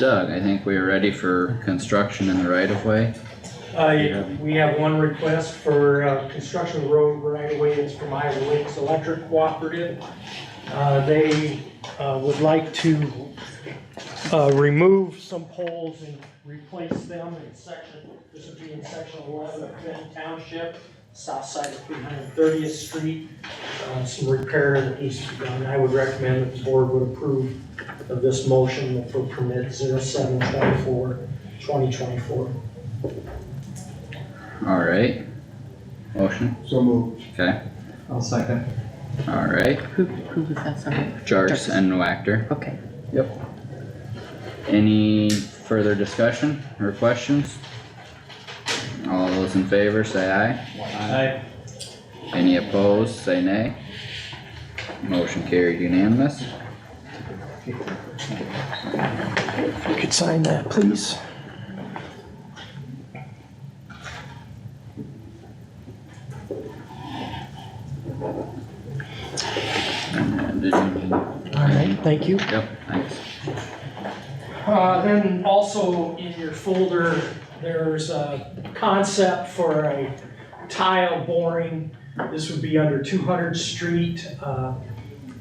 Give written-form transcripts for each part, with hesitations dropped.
Doug, I think we are ready for construction in the right of way. We have one request for construction of the road right away. It's from Iowa Lakes Electric Cooperative. They would like to remove some poles and replace them in section, this would be in section 11 of Clinton Township, south side of 330th Street. Some repair that needs to be done. I would recommend that the board would approve of this motion for permit 0724-2024. Alright. Motion, So moved. okay, I'll second. alright. Who was that, sorry? Jarks and Wactor. Okay. Yep. Any further discussion or questions? All those in favor say aye. Aye. Any opposed, say nay. Motion carried unanimous. If you could sign that, please. And did you- All right, thank you. Yep, thanks. Then also in your folder, there's a concept for a tile boring. This would be under 200th Street.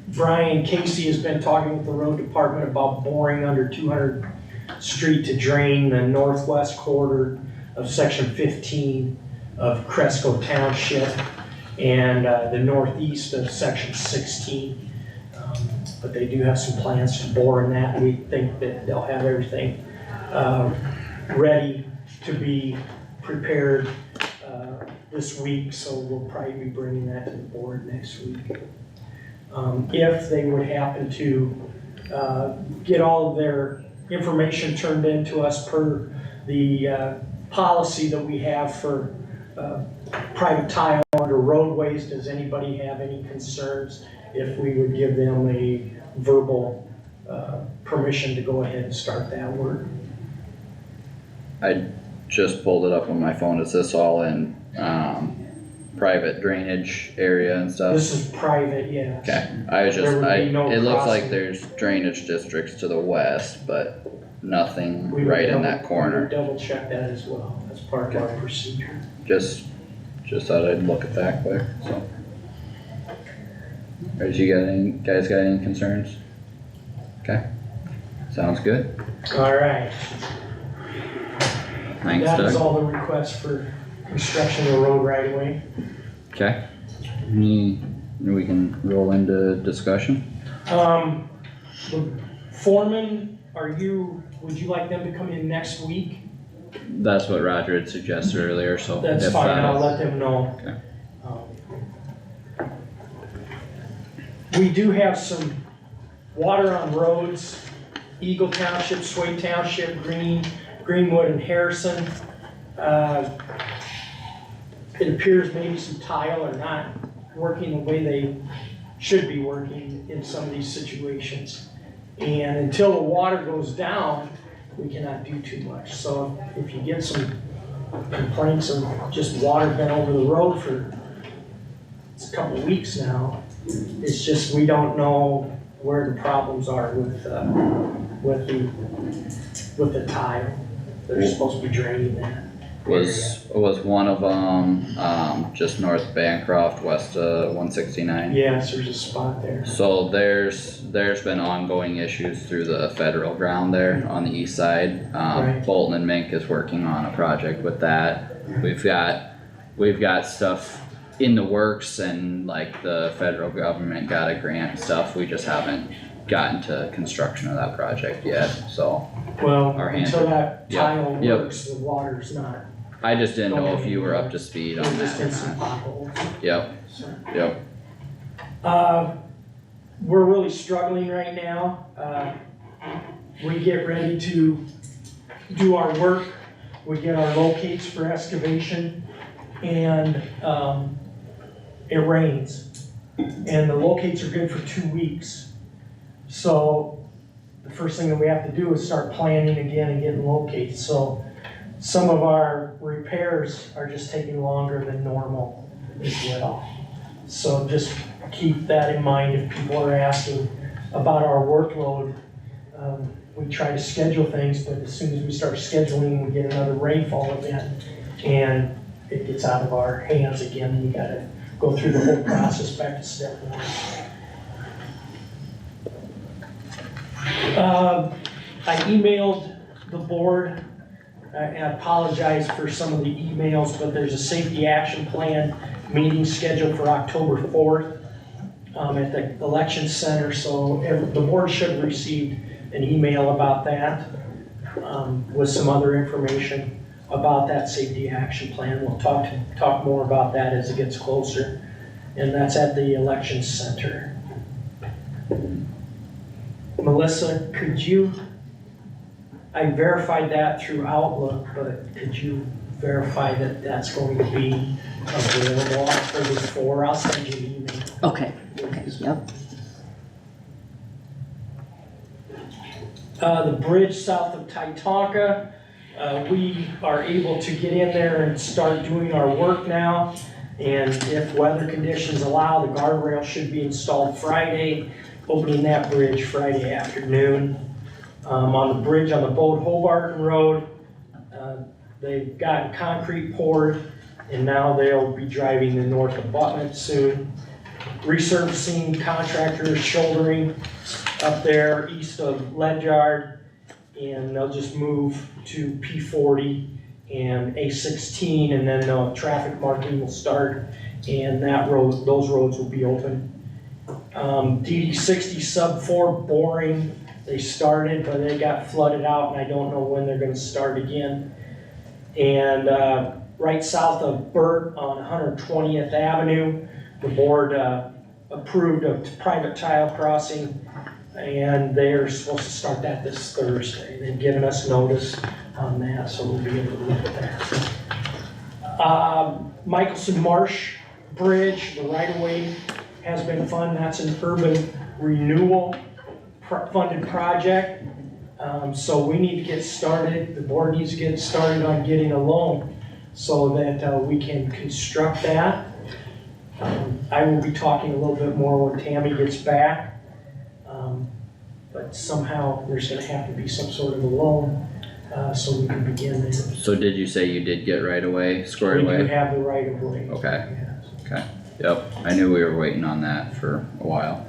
Brian Casey has been talking with the road department about boring under 200th Street to drain the northwest quarter of section 15 of Cresco Township and the northeast of section 16. But they do have some plans to bore in that. We think that they'll have everything ready to be prepared this week, so we'll probably be bringing that to the board next week. If they would happen to get all of their information turned in to us per the policy that we have for private tile under roadways, does anybody have any concerns if we would give them a verbal permission to go ahead and start that work? I just pulled it up on my phone. Is this all in, private drainage area and stuff? This is private, yes. Okay, I was just, There would be no it looks like crossing. there's drainage districts to the west, but nothing We would right in double- that we corner. would double check that as well. That's part of our procedure. Just thought I'd look at that quick, so. Guys, guys got any concerns? Okay, sounds good. All right. Thanks, That is Doug. all the requests for construction of the road right away. Okay. We can roll into discussion. The foreman, would you like them to come in next week? That's what Roger had suggested earlier, so. That's if, fine, I'll let them know. Okay. We do have some water on roads, Eagle Township, Sway Township, Greenwood and Harrison. It appears maybe some tile are not working the way they should be working in some of these situations. And until the water goes down, we cannot do too much. So if you get some complaints of just water been over the road for a couple of weeks now, it's just we don't know where the problems are with the tile. They're supposed to be draining that. Was one of them, just north of Bancroft, west of 169? Yes, there's a spot there. So there's been ongoing issues through the federal ground there on the east side. Right. Bolton and Mink is working on a project with that. We've got stuff in the works and like the federal government got a grant and stuff. We just haven't gotten to construction of that project yet, so. Well, Our hand. until that Yep, tile yep. works, the water's not. I just didn't know if you were up to speed on There's just that been or some not. potholes. Yep, So, yep. we're really struggling right now. We get ready to do our work. We get our locates for excavation and, it rains. And the locates are good for 2 weeks. So the first thing that we have to do is start planning again and getting locates. So some of our repairs are just taking longer than normal as well. So just keep that in mind if people are asking about our workload. We try to schedule things, but as soon as we start scheduling, we get another rainfall event, and it gets out of our hands again. We gotta go through the whole process back to step one. I emailed the board. I apologize for some of the emails, but there's a safety action plan meeting scheduled for October 4th at the election center, so the board should have received an email about that with some other information about that safety action plan. We'll talk more about that as it gets closer, and that's at the election center. Melissa, I verified that through Outlook, but could you verify that that's going to be available October 4? I'll send you an email. Okay, yep. The bridge south of Titanca, we are able to get in there and start doing our work now. And if weather conditions allow, the guardrail should be installed Friday, opening that bridge Friday afternoon. On the bridge on the Bode Hobarton Road, they've got concrete poured, and now they'll be driving the north abutment soon. Resurfacing contractors shouldering up there east of Ledyard, and they'll just move to P40 and A16, and then the traffic marking will start, and those roads will be open. DD60 sub 4 boring, they started, but they got flooded out, and I don't know when they're gonna start again. And right south of Burt on 120th Avenue, the board approved a private tile crossing, and they're supposed to start that this Thursday. They've given us notice on that, so we'll be able to look at that. Michelson Marsh Bridge, the right-of-way has been funded. That's an urban renewal funded project. So we need to get started. The board needs to get started on getting a loan so that we can construct that. I will be talking a little bit more when Tammy gets back. But somehow there's gonna have to be some sort of a loan, so we can begin this. So did you say you did get right away, squared We do away? have the right of way. Okay, Yes. okay, yep, I knew we were waiting on that for a while.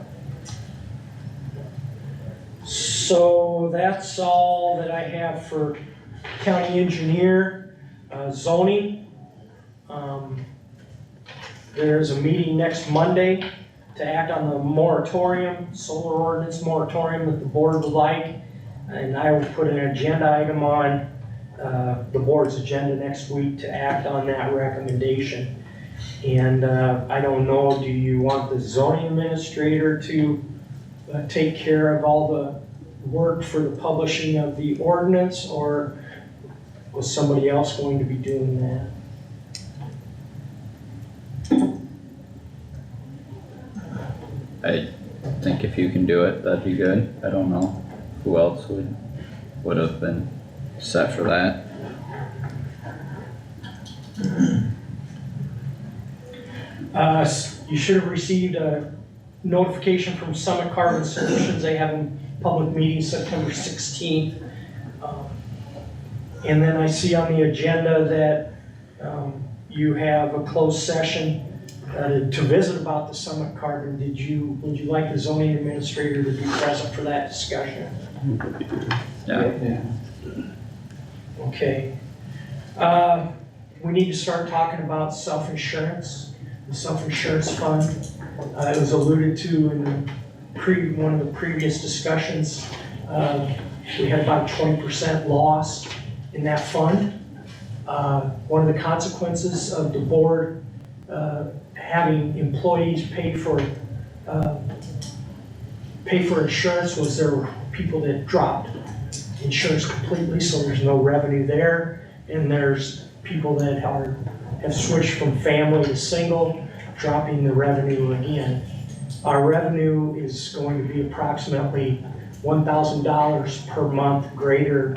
So that's all that I have for county engineer, zoning. There's a meeting next Monday to act on the moratorium, solar ordinance moratorium that the board would like. And I will put an agenda item on the board's agenda next week to act on that recommendation. And I don't know, do you want the zoning administrator to take care of all the work for the publishing of the ordinance, or was somebody else going to be doing that? I think if you can do it, that'd be good. I don't know who else would have been set for that. You should have received a notification from Summit Carbon Solutions. They have a public meeting September 16th. And then I see on the agenda that you have a closed session to visit about the Summit Carbon. Would you like the zoning administrator to be present for that discussion? Yeah, Okay. We need to start talking about self-insurance, the self-insurance fund. It was alluded to in one of the previous discussions. We had about 20% loss in that fund. One of the consequences of the board having employees pay for insurance was there were people that dropped insurance completely, so there's no revenue there. And there's people that have switched from family to single, dropping the revenue again. Our revenue is going to be approximately $1,000 per month greater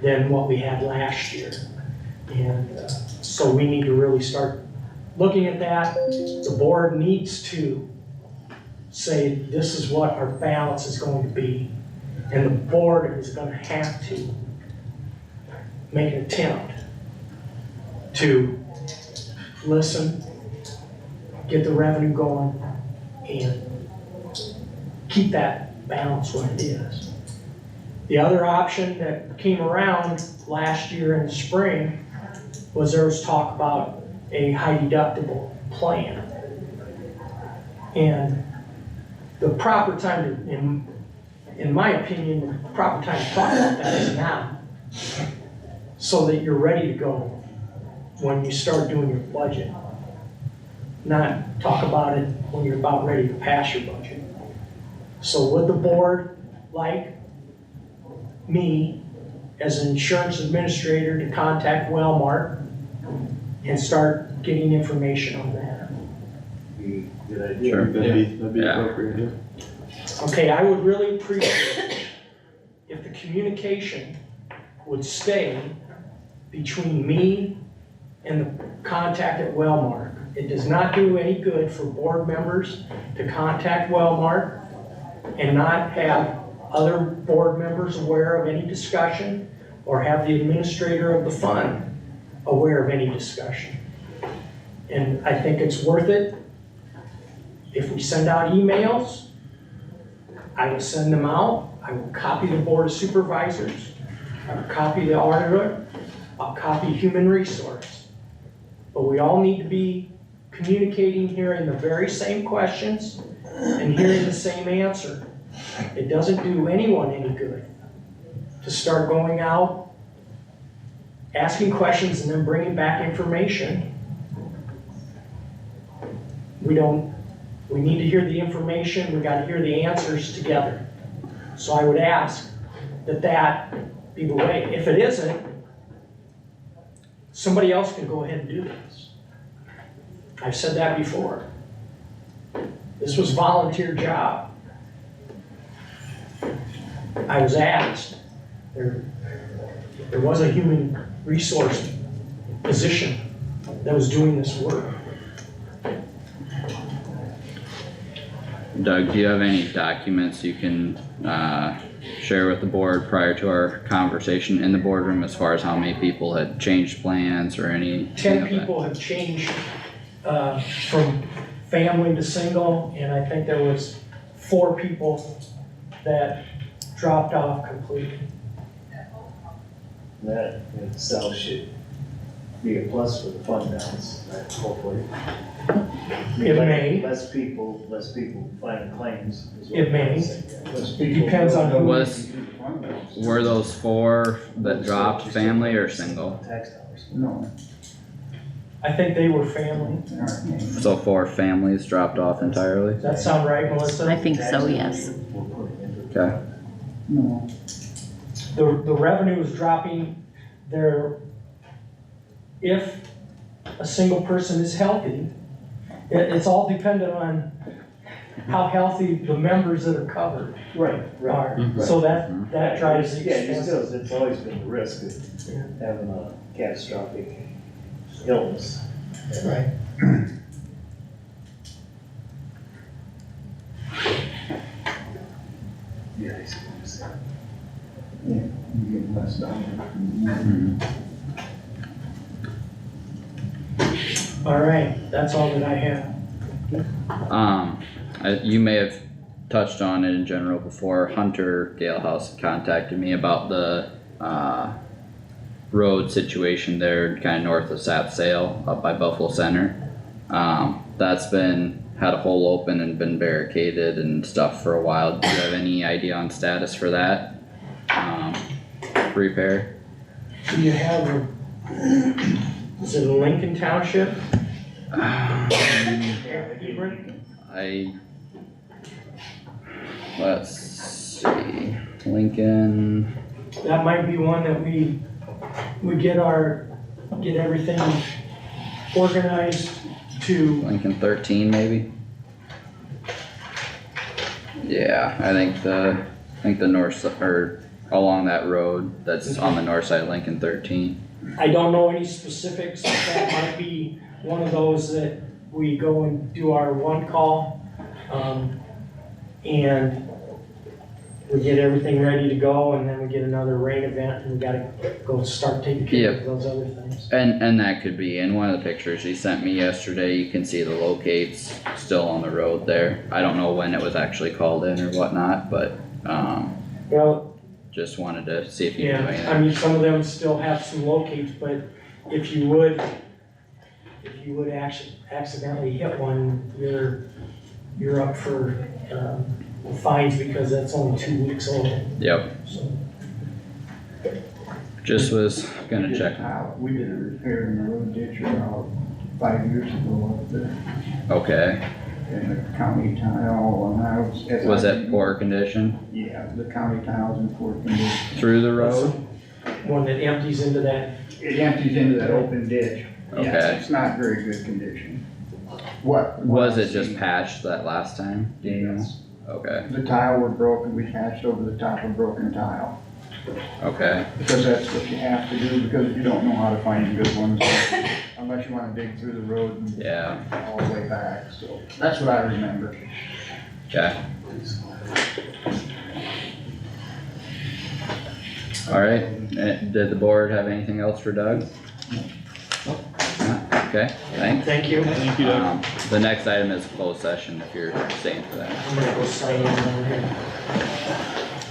than what we had last year. And so we need to really start looking at that. The board needs to say, this is what our balance is going to be. And the board is gonna have to make an attempt to listen, get the revenue going, and keep that balance what it is. The other option that came around last year in the spring was there was talk about a high deductible plan. And the proper time to, in my opinion, the proper time to talk about that is now, so that you're ready to go when you start doing your budget. Not talk about it when you're about ready to pass your budget. So would the board like me, as an insurance administrator, to contact Wellmark and start getting information on that? Good idea. Sure. That'd be Yeah. appropriate, yeah. Okay, I would really appreciate it if the communication would stay between me and the contact at Wellmark. It does not do any good for board members to contact Wellmark and not have other board members aware of any discussion, or have the administrator of the fund aware of any discussion. And I think it's worth it if we send out emails. I will send them out, I will copy the board of supervisors, I will copy the auditor, I'll copy human resource. But we all need to be communicating, hearing the very same questions and hearing the same answer. It doesn't do anyone any good to start going out, asking questions and then bringing back information. We need to hear the information, we gotta hear the answers together. So I would ask that be the way. If it isn't, somebody else can go ahead and do this. I've said that before. This was a volunteer job. I was asked, there was a human resource position that was doing this work. Doug, do you have any documents you can, share with the board prior to our conversation in the boardroom as far as how many people had changed plans or any? 10 people have changed from family to single, and I think there was 4 people that dropped off completely. That in itself should be a plus for the fund balance, right, hopefully. It may. Less people filing claims. is what It may. I'm saying. Less It people. depends on who. Were those 4 that dropped family or single? Tax dollars. No. I think they were family. So 4 families dropped off entirely? Does that sound right, Melissa? I think so, yes. We're putting into. Okay, No. The revenue is dropping there. If a single person is healthy, it's all dependent on how healthy the members that are covered Right, are. Mhm. So that drives the Yeah, you expense. still, it's always been the risk of having a catastrophic illness. Right. Yeah, I see what you're saying. Yeah, you get less down All right, that's all that I have. you may have touched on it in general before. Hunter Galehouse contacted me about the, road situation there, kinda north of Sap Sale, up by Buffalo Center. That's had a hole open and been barricaded and stuff for a while. Do you have any idea on status for that? Repair? Do you have is it in Lincoln Township? Hebron? Let's see, Lincoln, That might be one that we get everything organized to. Lincoln 13 maybe? Yeah, I think the north, or along that road, that's on the north side of Lincoln 13. I don't know any specifics, but that might be one of those that we go and do our one call. And we get everything ready to go, and then we get another rain event, and we gotta go start taking care of those other things. And that could be, in one of the pictures he sent me yesterday, you can see the locates still on the road there. I don't know when it was actually called in or whatnot, but, Well, just wanted to see if you knew yeah, anything. I mean, some of them still have some locates, but if you would accidentally hit one, you're up for, fines because that's only 2 weeks old, Yep, so. just was We gonna did a check. tile- We did a repair in the road ditch about 5 years ago up there, Okay, and the county tile, and I was. as was I- it poor condition Yeah, the county tiles in poor condition. through the road? One that empties into that, It empties into that open ditch. Yeah, Okay. it's not very good condition. What? Was what it I've just seen- patched that last time? Do you know? Yes. Okay, The tile were broken, we patched over the top of broken tile, okay, because that's what you have to do, because you don't know how to find good ones, unless you wanna dig through the road and yeah, all the way back, so, that's what I remember. okay. Alright, did the board have anything else for Doug? No. Okay, thanks. thank you. Thank you, Doug. The next item is closed session if you're staying for that. I'm gonna go sign in down here.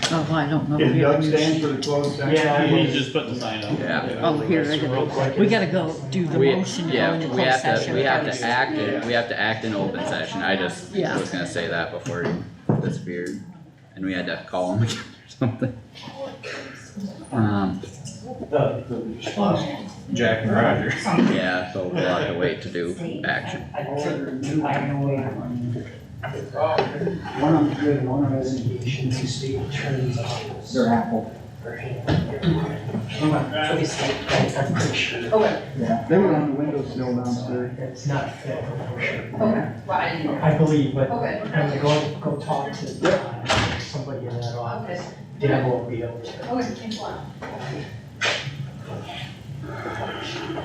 Oh, I don't know. Is Here, Doug let me- staying for the closed session? Yeah, I He just put the sign up. Yeah. Oh, here, I Real got, quick. we gotta go do the We, motion to go yeah, into we closed have session. to, we have first. to act in, we have to act in open session, I just Yeah. was gonna say that before he disappeared. And we had to call him again or something. Jack and Roger. Yeah, so we'll have to wait to do action. One of them's good, one of them's, Investigation to state attorney's office. they're Apple. I'm pretty sure. Yeah, they were on the windowsill downstairs. It's not fit, for sure. Okay, well, I didn't know. I believe, but Okay. I'm gonna go talk to somebody in that office. Deb won't be able to. Okay, thanks a lot.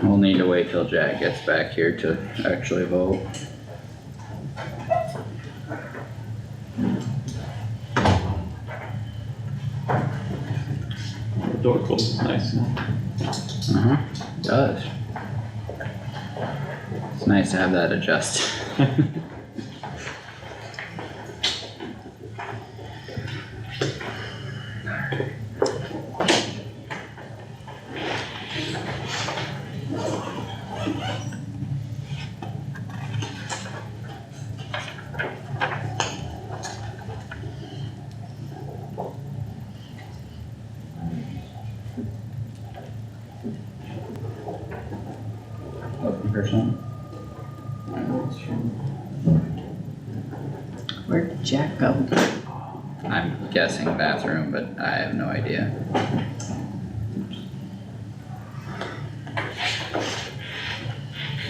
We'll need to wait till Jack gets back here to actually vote. Door closes nice. Uh-huh, does. It's nice to have that adjusted. Looking for something? Where'd Jack go? I'm guessing bathroom, but I have no idea.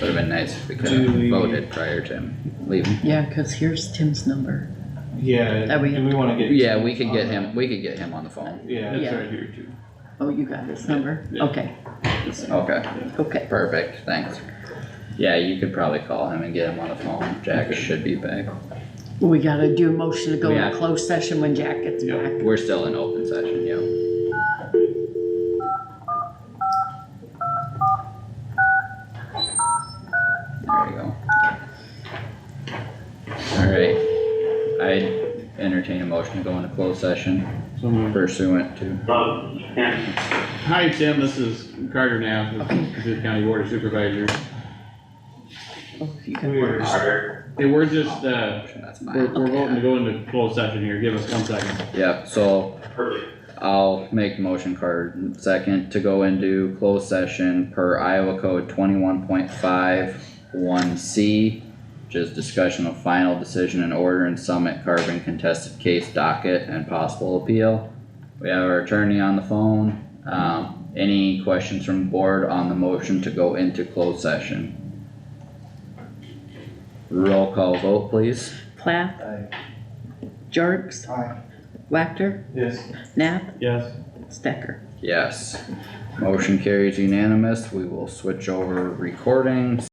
Would've been nice if we Do could've we- voted prior to him leaving. Yeah, cause here's Tim's number. Yeah, That we do have we to- wanna get? Yeah, we could get him on the phone. Yeah, it's Yeah. right here too. Oh, you got his number? Yeah. Okay, Okay, okay. perfect, thanks. Yeah, you could probably call him and get him on the phone. Jack should be back. We gotta do a motion to go Yeah. into closed session when Jack gets Yeah. back. We're still in open session, yep. There you go. Alright, I entertain a motion to go into closed session So moved. pursuant to, Hi, Tim, this is Carter Knapp, with Kossuth County Board of Supervisors. Oh, you got Hey, we're just, that's we're fine. voting to go into closed session here, give us 1 second. Yep, so I'll make the motion card second to go into closed session per Iowa Code 21.51C, which is discussion of final decision and order in Summit Carbon contested case docket and possible appeal. We have our attorney on the phone. Any questions from the board on the motion to go into closed session? Roll call vote, please. Plath? Jerks? Aye. Wactor? Yes. Knapp? Yes. Stecker? Yes. Motion carries unanimous. We will switch over recording.